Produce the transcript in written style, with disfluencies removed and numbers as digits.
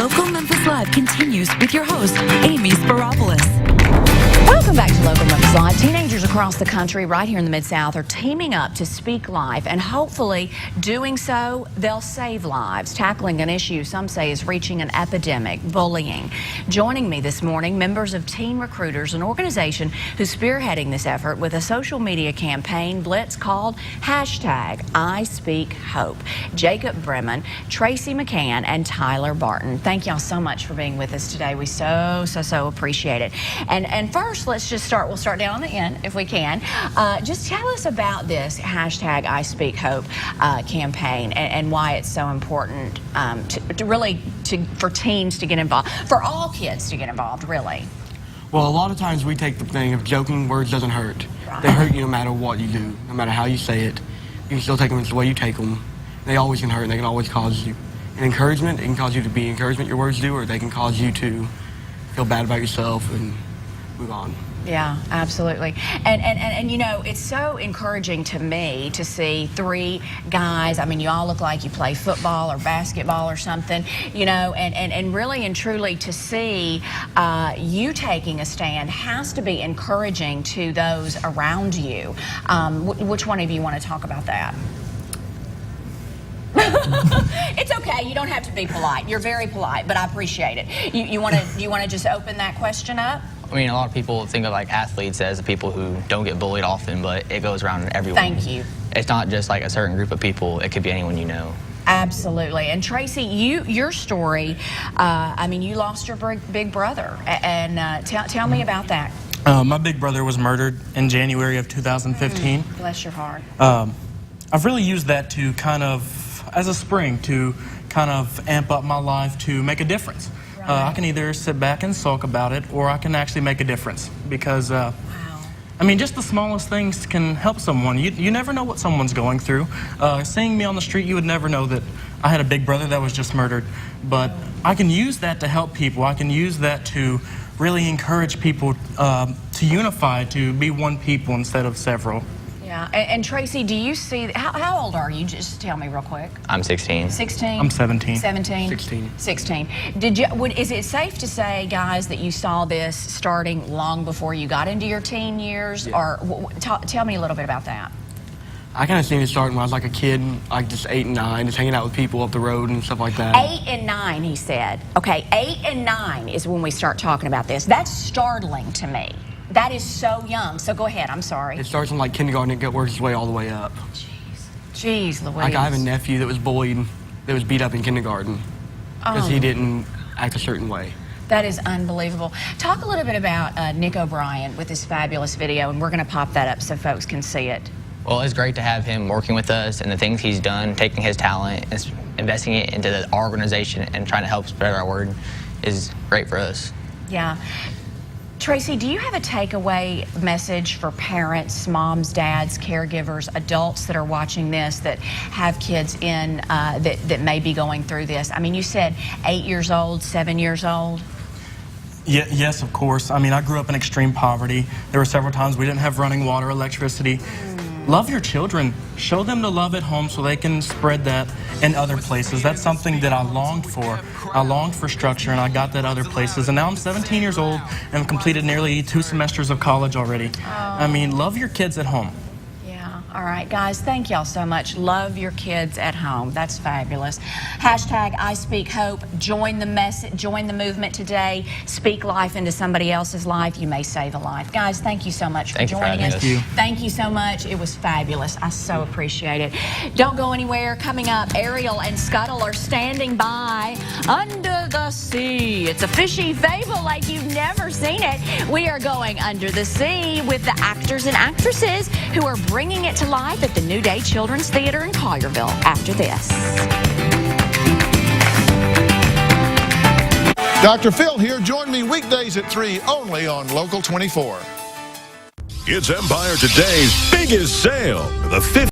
Local Memphis Live continues with your host, Amy Speropoulos. Welcome back to Local Memphis Live. Teenagers across the country, right here in the Mid-South, are teaming up to speak life, and hopefully doing so, they'll save lives, tackling an issue some say is reaching an epidemic, bullying. Joining me this morning, members of Teen Recruiters, an organization who's spearheading this effort with a social media campaign blitz called #ISpeakHope. Jacob Bremen, Tracy McCann, and Tyler Barton. Thank y'all so much for being with us today. We so appreciate it. And first, we'll start down on the end if we can. Just tell us about this #ISpeakHope campaign and why it's so important for teens to get involved, for all kids to get involved, really. Well, a lot of times we take the thing of joking words doesn't hurt. Right. They hurt you no matter what you do, no matter how you say it. You can still take them as the way you take them. They always can hurt, and they can always cause you an encouragement. It can cause you to be encouragement, your words do, or they can cause you to feel bad about yourself and move on. Yeah, absolutely. And you know, it's so encouraging to me to see three guys. I mean, you all look like you play football or basketball or something, you know, and really and truly to see you taking a stand has to be encouraging to those around you. Which one of you want to talk about that? It's okay. You don't have to be polite. You're very polite, but I appreciate it. You want to just open that question up? I mean, a lot of people think of like athletes as the people who don't get bullied often, but it goes around in everyone. Thank you. It's not just like a certain group of people. It could be anyone you know. Absolutely. And Tracy, your story, I mean, you lost your big brother, and tell me about that. My big brother was murdered in January of 2015. Bless your heart. I've really used that to kind of, as a spring, to kind of amp up my life to make a difference. I can either sit back and sulk about it, or I can actually make a difference, because wow. I mean, just the smallest things can help someone. You never know what someone's going through. Seeing me on the street, you would never know that I had a big brother that was just murdered. But I can use that to help people. I can use that to really encourage people to unify, to be one people instead of several. Yeah, and Tracy, do you see, how old are you? Just tell me real quick. I'm 16. 16? I'm 17. 17? 16. 16. Is it safe to say, guys, that you saw this starting long before you got into your teen years? Yeah. Or tell me a little bit about that. I kind of seen it starting when I was like a kid, like just 8 and 9, just hanging out with people up the road and stuff like that. 8 and 9, he said. Okay, 8 and 9 is when we start talking about this. That's startling to me. That is so young. So go ahead. I'm sorry. It starts in like kindergarten and it works its way all the way up. Jeez, Louise. Like I have a nephew that was bullied, that was beat up in kindergarten because he didn't act a certain way. That is unbelievable. Talk a little bit about Nick O'Brien with this fabulous video, and we're going to pop that up so folks can see it. Well, it's great to have him working with us and the things he's done, taking his talent and investing it into our organization and trying to help spread our word is great for us. Yeah. Tracy, do you have a takeaway message for parents, moms, dads, caregivers, adults that are watching this that have kids in that may be going through this? I mean, you said 8 years old, 7 years old. Yeah, yes, of course. I mean, I grew up in extreme poverty. There were several times we didn't have running water, electricity. Love your children. Show them the love at home so they can spread that in other places. That's something that I longed for. I longed for structure, and I got that other places. And now I'm 17 years old and completed nearly 2 semesters of college already. I mean, love your kids at home. All right, guys, thank y'all so much. Love your kids at home. That's fabulous. #ISpeakHope. Join the message, join the movement today. Speak life into somebody else's life. You may save a life. Guys, thank you so much for joining us. Thank you. Thank you so much. It was fabulous. I so appreciate it. Don't go anywhere. Coming up, Ariel and Scuttle are standing by under the sea. It's a fishy fable like you've never seen it. We are going under the sea with the actors and actresses who are bringing it to life at the New Day Children's Theater in Collierville after this. Dr. Phil here. Join me weekdays at 3 only on Local 24. It's Empire Today's biggest sale. The 50